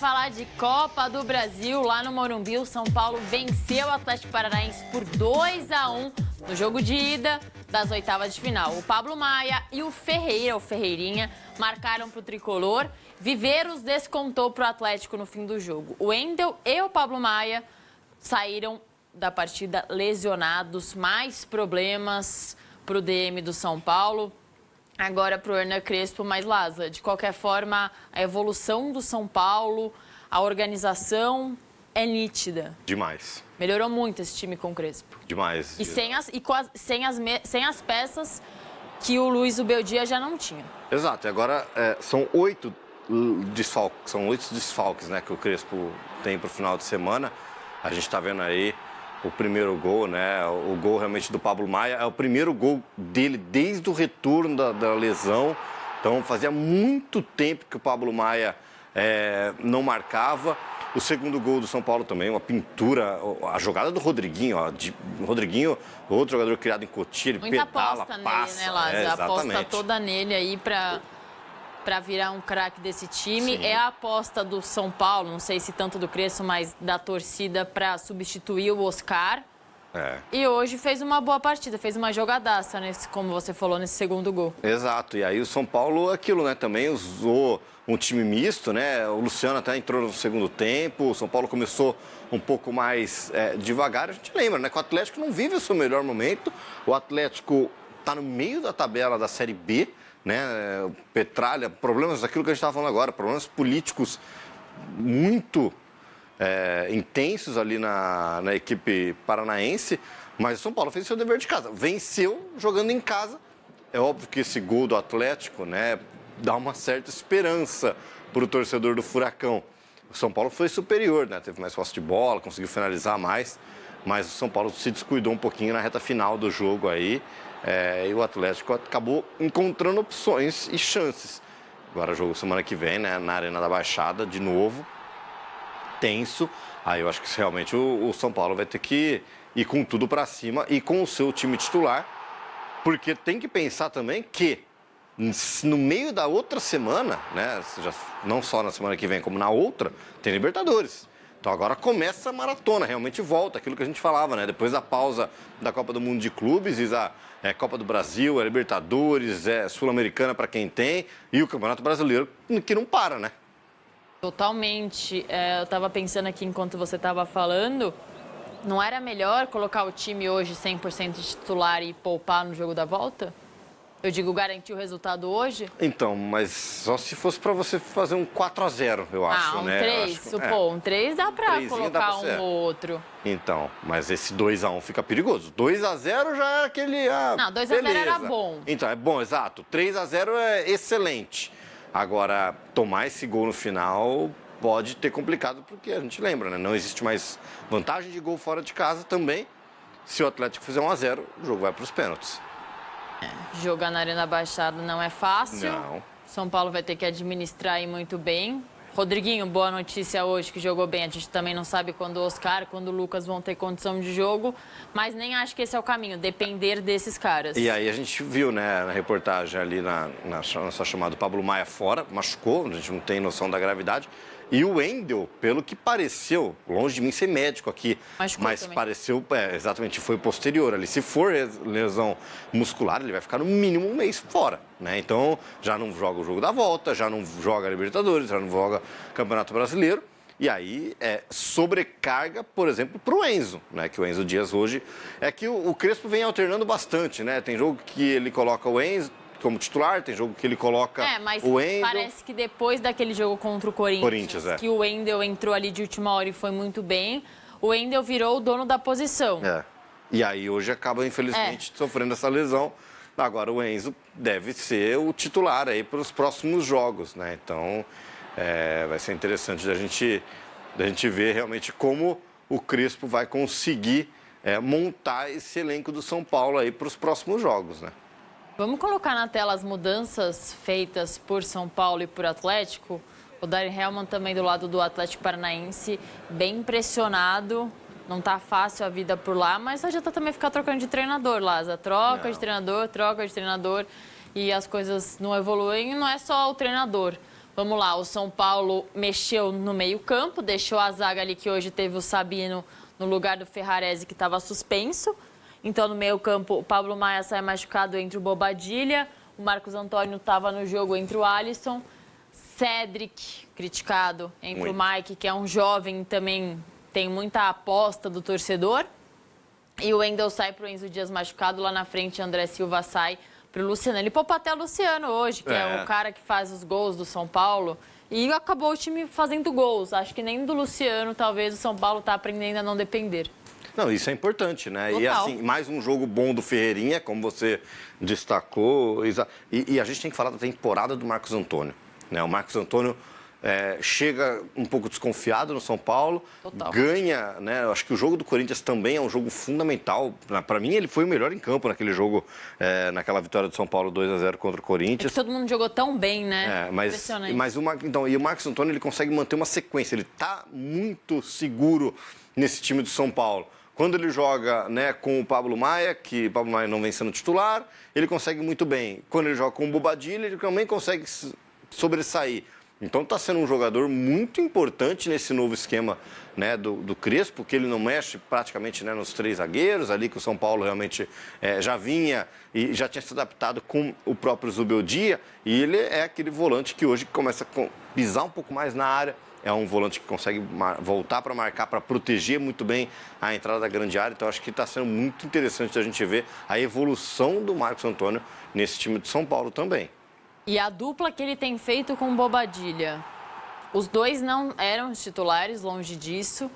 falar de Copa do Brasil. Lá no Morumbi, o São Paulo venceu o Atlético Paranaense por 2-1 no jogo de ida das oitavas de final. O Pablo Maia e o Ferreirinha, marcaram para o tricolor. Viveiros descontou para o Atlético no fim do jogo. O Wendel e o Pablo Maia saíram da partida lesionados. Mais problemas para o DM do São Paulo. Agora para o Hernan Crespo, mas Laza, de qualquer forma, a evolução do São Paulo, a organização é nítida. Demais. Melhorou muito esse time com o Crespo. Demais. E sem as peças que o Luiz Ubeldia já não tinha. Exato, e agora são 8 desfalques, né, que o Crespo tem para o final de semana. A gente está vendo aí o primeiro gol, né? O gol realmente do Pablo Maia. É o primeiro gol dele desde o retorno da lesão. Então fazia muito tempo que o Pablo Maia não marcava. O segundo gol do São Paulo também, uma pintura. A jogada do Rodriguinho, Rodriguinho, outro jogador criado em Cotia, ele muita pedala, aposta passa. Nele, né, Laza? Exatamente. Aposta toda nele aí para virar um craque desse time. Sim. É a aposta do São Paulo, não sei se tanto do Crespo, mas da torcida para substituir o Oscar. E hoje fez uma boa partida, fez uma jogadaça, como você falou, nesse segundo gol. Exato, e aí o São Paulo, aquilo, né, também usou um time misto, né, o Luciano até entrou no segundo tempo, o São Paulo começou um pouco mais devagar. A gente lembra, né, que o Atlético não vive o seu melhor momento, o Atlético está no meio da tabela da Série B, né, Petralha, problemas daquilo que a gente estava falando agora, problemas políticos muito intensos ali na equipe paranaense, mas o São Paulo fez seu dever de casa, venceu jogando em casa. É óbvio que esse gol do Atlético, né, dá uma certa esperança para o torcedor do Furacão. O São Paulo foi superior, né, teve mais posse de bola, conseguiu finalizar mais, mas o São Paulo se descuidou um pouquinho na reta final do jogo aí. E o Atlético acabou encontrando opções e chances. Agora jogo semana que vem, né, na Arena da Baixada, de novo, tenso. Aí eu acho que realmente o São Paulo vai ter que ir com tudo para cima e com o seu time titular, porque tem que pensar também que no meio da outra semana, né, não só na semana que vem como na outra, tem Libertadores. Então agora começa a maratona, realmente volta, aquilo que a gente falava, né? Depois da pausa da Copa do Mundo de Clubes, Copa do Brasil, Libertadores, Sul-Americana para quem tem, e o Campeonato Brasileiro, que não para, né? Totalmente. Eu estava pensando aqui enquanto você estava falando, não era melhor colocar o time hoje 100% de titular e poupar no jogo da volta? Eu digo, garantir o resultado hoje? Então, mas só se fosse para você fazer um 4-0, eu acho, um né? 3, um 3 dá para colocar um ou outro. Então, mas esse 2-1 fica perigoso. 2-0 já é aquele... não, 2-0 era bom. Então, é bom, exato. 3-0 é excelente. Agora, tomar esse gol no final pode ter complicado, porque a gente lembra, né? Não existe mais vantagem de gol fora de casa também. Se o Atlético fizer 1-0, o jogo vai para os pênaltis. Jogar na Arena Baixada não é fácil. Não. São Paulo vai ter que administrar aí muito bem. Rodriguinho, boa notícia hoje, que jogou bem. A gente também não sabe quando o Oscar, quando o Lucas vão ter condição de jogo, mas nem acho que esse é o caminho, depender desses caras. E aí a gente viu, né, na reportagem ali na sua chamada, o Pablo Maia fora, machucou, a gente não tem noção da gravidade. E o Wendel, pelo que pareceu, longe de mim ser médico aqui, mas também pareceu, exatamente, foi posterior ali. Se for lesão muscular, ele vai ficar no mínimo um mês fora, né? Então, já não joga o jogo da volta, já não joga Libertadores, já não joga Campeonato Brasileiro. E aí, sobrecarga, por exemplo, para o Enzo, né? Que o Enzo Dias hoje... É que o Crespo vem alternando bastante, né? Tem jogo que ele coloca o Enzo como titular, tem jogo que ele coloca o Wendel. Parece que depois daquele jogo contra o Corinthians que o Wendel entrou ali de última hora e foi muito bem, o Wendel virou o dono da posição. E aí hoje acaba, infelizmente, sofrendo essa lesão. Agora o Enzo deve ser o titular aí para os próximos jogos, né? Então, vai ser interessante da gente ver realmente como o Crespo vai conseguir montar esse elenco do São Paulo aí para os próximos jogos, né? Vamos colocar na tela as mudanças feitas por São Paulo e por Atlético. O Daryl Hellman também do lado do Atlético Paranaense, bem pressionado. Não tá fácil a vida por lá, mas não adianta também ficar trocando de treinador, Laza. Troca de treinador e as coisas não evoluem. E não é só o treinador. Vamos lá, o São Paulo mexeu no meio-campo, deixou a zaga ali que hoje teve o Sabino no lugar do Ferrarese, que estava suspenso. Então, no meio-campo, o Pablo Maia sai machucado entre o Bobadilla, o Marcos Antônio estava no jogo entre o Alisson, Cédric, criticado, entre o Mike, que é um jovem também tem muita aposta do torcedor, e o Wendel sai para o Enzo Dias machucado, lá na frente André Silva sai para o Luciano. Ele poupou até o Luciano hoje, que é o cara que faz os gols do São Paulo. E acabou o time fazendo gols. Acho que nem do Luciano, talvez, o São Paulo está aprendendo a não depender. Não, isso é importante, né? Total. E assim, mais um jogo bom do Ferreirinha, como você destacou. E a gente tem que falar da temporada do Marcos Antônio, né? O Marcos Antônio chega um pouco desconfiado no São Paulo, Total. Ganha, né? Eu acho que o jogo do Corinthians também é um jogo fundamental. Para mim, ele foi o melhor em campo naquele jogo, naquela vitória do São Paulo 2-0 contra o Corinthians. É que todo mundo jogou tão bem, né? Impressionante. Mas e o Marcos Antônio ele consegue manter uma sequência. Ele está muito seguro nesse time do São Paulo. Quando ele joga, né, com o Pablo Maia, que o Pablo Maia não vem sendo titular, ele consegue muito bem. Quando ele joga com o Bobadilla, ele também consegue sobressair. Então está sendo um jogador muito importante nesse novo esquema, né, do Crespo, que ele não mexe praticamente, né, nos 3 zagueiros, ali que o São Paulo realmente já vinha e já tinha se adaptado com o próprio Zubeldia, e ele é aquele volante que hoje começa a pisar um pouco mais na área. É um volante que consegue voltar para marcar, para proteger muito bem a entrada da grande área. Então, acho que está sendo muito interessante a gente ver a evolução do Marcos Antônio nesse time de São Paulo também. E a dupla que ele tem feito com o Bobadilla. Os dois não eram os titulares, longe disso.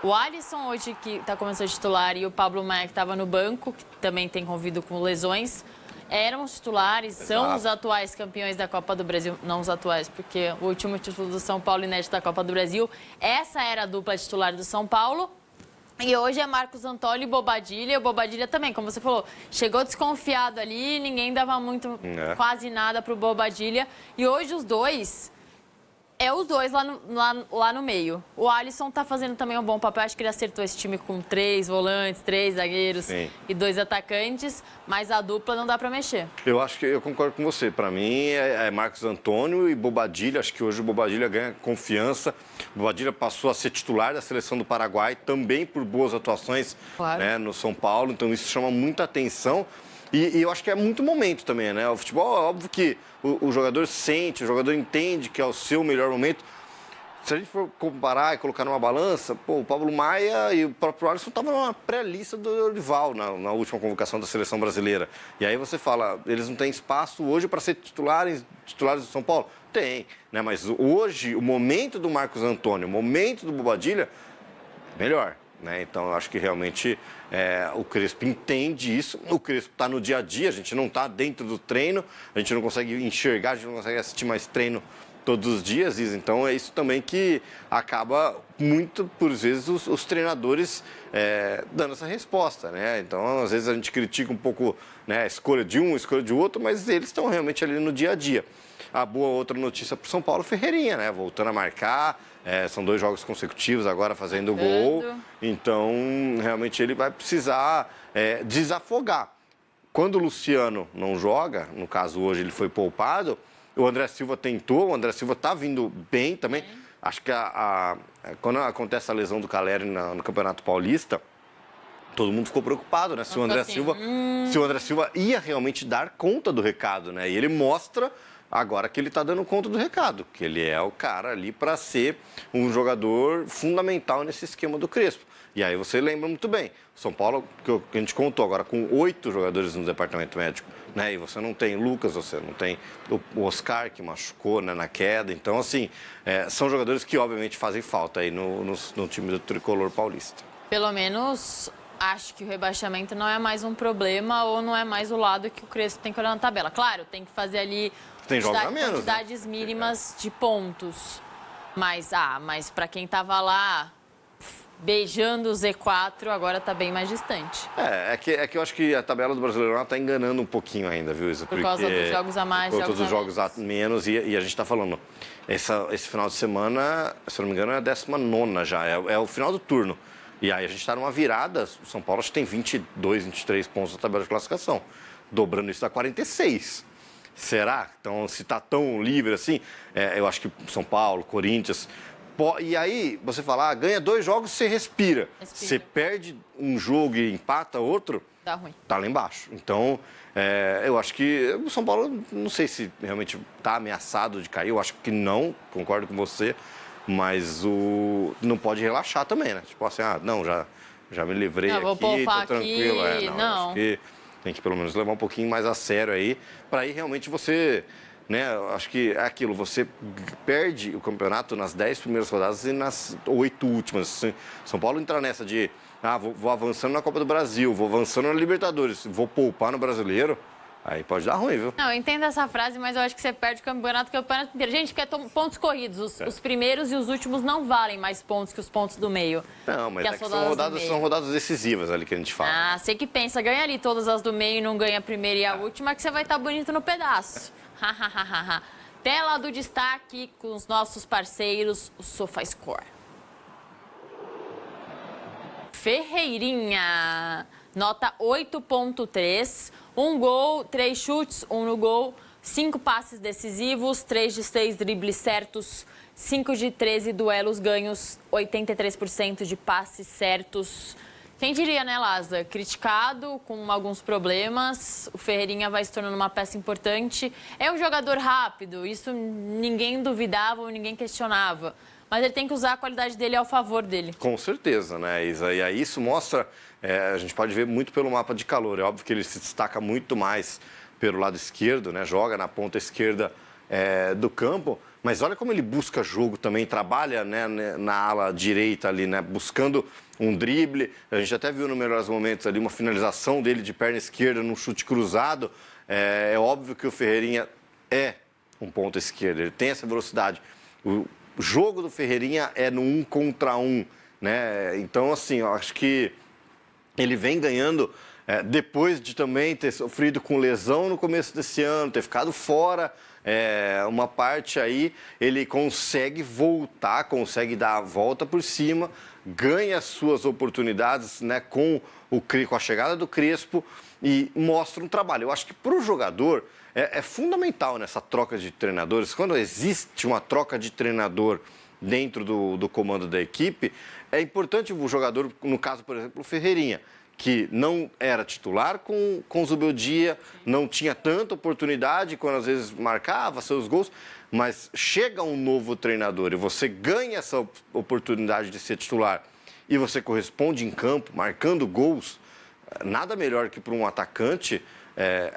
O Alisson hoje, que está começando a titular, e o Pablo Maia, que estava no banco, que também tem convido com lesões, eram os titulares, são os atuais campeões da Copa do Brasil. Não os atuais, porque o último título do São Paulo inédito da Copa do Brasil, essa era a dupla titular do São Paulo. E hoje é Marcos Antônio e Bobadilla. E o Bobadilla também, como você falou, chegou desconfiado ali, ninguém dava muito, quase nada para o Bobadilla. E hoje os dois lá no meio. O Alisson tá fazendo também um bom papel. Acho que ele acertou esse time com 3 volantes, 3 zagueiros e 2 atacantes. Mas a dupla não dá para mexer. Eu acho que eu concordo com você. Para mim é Marcos Antônio e Bobadilla. Acho que hoje o Bobadilla ganha confiança. O Bobadilla passou a ser titular da seleção do Paraguai, também por boas atuações, né, no São Paulo. Então isso chama muita atenção. E eu acho que é muito momento também, né? O futebol, é óbvio que o jogador sente, o jogador entende que é o seu melhor momento. Se a gente for comparar e colocar numa balança, o Pablo Maia e o próprio Alisson estavam numa pré-lista do Dorival na última convocação da seleção brasileira. E aí você fala, eles não têm espaço hoje para ser titulares do São Paulo? Tem, né? Mas hoje, o momento do Marcos Antônio, o momento do Bobadilla, melhor. Né? Então, eu acho que realmente o Crespo entende isso. O Crespo está no dia a dia, a gente não está dentro do treino, a gente não consegue enxergar, a gente não consegue assistir mais treino todos os dias. Então, é isso também que acaba muito, por vezes, os treinadores dando essa resposta. Né? Então, às vezes a gente critica um pouco, né, a escolha de um, a escolha de outro, mas eles estão realmente ali no dia a dia. A boa outra notícia para o São Paulo, Ferreirinha, né? Voltando a marcar. São 2 jogos consecutivos agora fazendo gol. Então, realmente, ele vai precisar desafogar. Quando o Luciano não joga, no caso hoje ele foi poupado, o André Silva tentou, o André Silva está vindo bem também. Acho que quando acontece a lesão do Caleri no Campeonato Paulista, todo mundo ficou preocupado, né? Se o André Silva ia realmente dar conta do recado, né? E ele mostra agora que ele está dando conta do recado, que ele é o cara ali para ser um jogador fundamental nesse esquema do Crespo. E aí você lembra muito bem, São Paulo, que a gente contou agora, com 8 jogadores no departamento médico, né? E você não tem Lucas, você não tem o Oscar, que machucou, né, na queda. Então, assim, são jogadores que obviamente fazem falta aí no time do Tricolor Paulista. Pelo menos acho que o rebaixamento não é mais um problema ou não é mais o lado que o Crespo tem que olhar na tabela. Claro, tem que fazer ali quantidades mínimas de pontos. Mas para quem estava lá beijando o Z4, agora está bem mais distante. É que eu acho que a tabela do Brasileirão está enganando um pouquinho ainda, viu, Isa? Por causa dos jogos a mais, por todos os jogos a menos. E a gente está falando, esse final de semana, se não me engano, é a 19ª já, é o final do turno. E aí a gente está numa virada, o São Paulo acho que tem 22, 23 pontos na tabela de classificação. Dobrando isso dá 46. Será? Então, se está tão livre assim, eu acho que São Paulo, Corinthians... E aí, você fala, ganha 2 jogos, você respira. Você perde um jogo e empata outro, dá ruim. Tá lá embaixo. Então, eu acho que o São Paulo, não sei se realmente está ameaçado de cair, eu acho que não, concordo com você, mas não pode relaxar também, né? Tipo assim, não, já me livrei não, aqui, vou poupar tô tranquilo. Não. Acho que tem que pelo menos levar um pouquinho mais a sério aí, para aí realmente você... Né, acho que é aquilo, você perde o campeonato nas 10 primeiras rodadas e nas 8 últimas. São Paulo entrar nessa de, vou avançando na Copa do Brasil, vou avançando na Libertadores, vou poupar no Brasileiro, aí pode dar ruim, viu? Não, eu entendo essa frase, mas eu acho que você perde o campeonato inteiro. Gente, porque é pontos corridos. Os primeiros e os últimos não valem mais pontos que os pontos do meio. Não, mas são rodadas decisivas ali que a gente fala. Você que pensa, ganha ali todas as do meio e não ganha a primeira e a última, que você vai estar bonito no pedaço. Tela do destaque com os nossos parceiros, o SofaScore. Ferreirinha, nota 8.3, 1 gol, 3 chutes, 1 no gol, 5 passes decisivos, 3 de 6 dribles certos, 5 de 13 duelos ganhos, 83% de passes certos. Quem diria, né, Lázaro? Criticado, com alguns problemas, o Ferreirinha vai se tornando uma peça importante. É um jogador rápido, isso ninguém duvidava ou ninguém questionava. Mas ele tem que usar a qualidade dele ao favor dele. Com certeza, né, Isa? E aí isso mostra, a gente pode ver muito pelo mapa de calor. É óbvio que ele se destaca muito mais pelo lado esquerdo, né? Joga na ponta esquerda do campo. Mas olha como ele busca jogo também, trabalha, né, na ala direita ali, né, buscando um drible. A gente até viu no melhores momentos ali uma finalização dele de perna esquerda num chute cruzado. É óbvio que o Ferreirinha é um ponta esquerda, ele tem essa velocidade. O jogo do Ferreirinha é no 1 contra 1, né? Então, assim, eu acho que ele vem ganhando depois de também ter sofrido com lesão no começo desse ano, ter ficado fora uma parte aí, ele consegue voltar, consegue dar a volta por cima, ganha as suas oportunidades, né, com a chegada do Crespo e mostra um trabalho. Eu acho que para o jogador é fundamental nessa troca de treinadores, quando existe uma troca de treinador dentro do comando da equipe, é importante o jogador, no caso, por exemplo, o Ferreirinha, que não era titular com o Zubeldia, não tinha tanta oportunidade quando às vezes marcava seus gols, mas chega um novo treinador e você ganha essa oportunidade de ser titular e você corresponde em campo, marcando gols, nada melhor que para um atacante,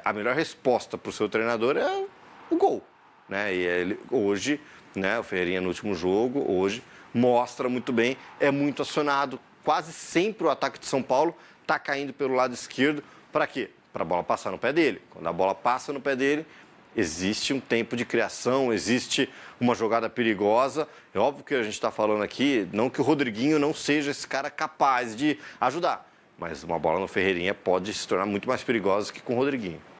a melhor resposta para o seu treinador é o gol, né? E ele, hoje, né, o Ferreirinha no último jogo, hoje, mostra muito bem, é muito acionado, quase sempre o ataque de São Paulo está caindo pelo lado esquerdo. Para quê? Para a bola passar no pé dele. Quando a bola passa no pé dele, existe um tempo de criação, existe uma jogada perigosa. É óbvio que a gente está falando aqui, não que o Rodriguinho não seja esse cara capaz de ajudar, mas uma bola no Ferreirinha pode se tornar muito mais perigosa que com o Rodriguinho.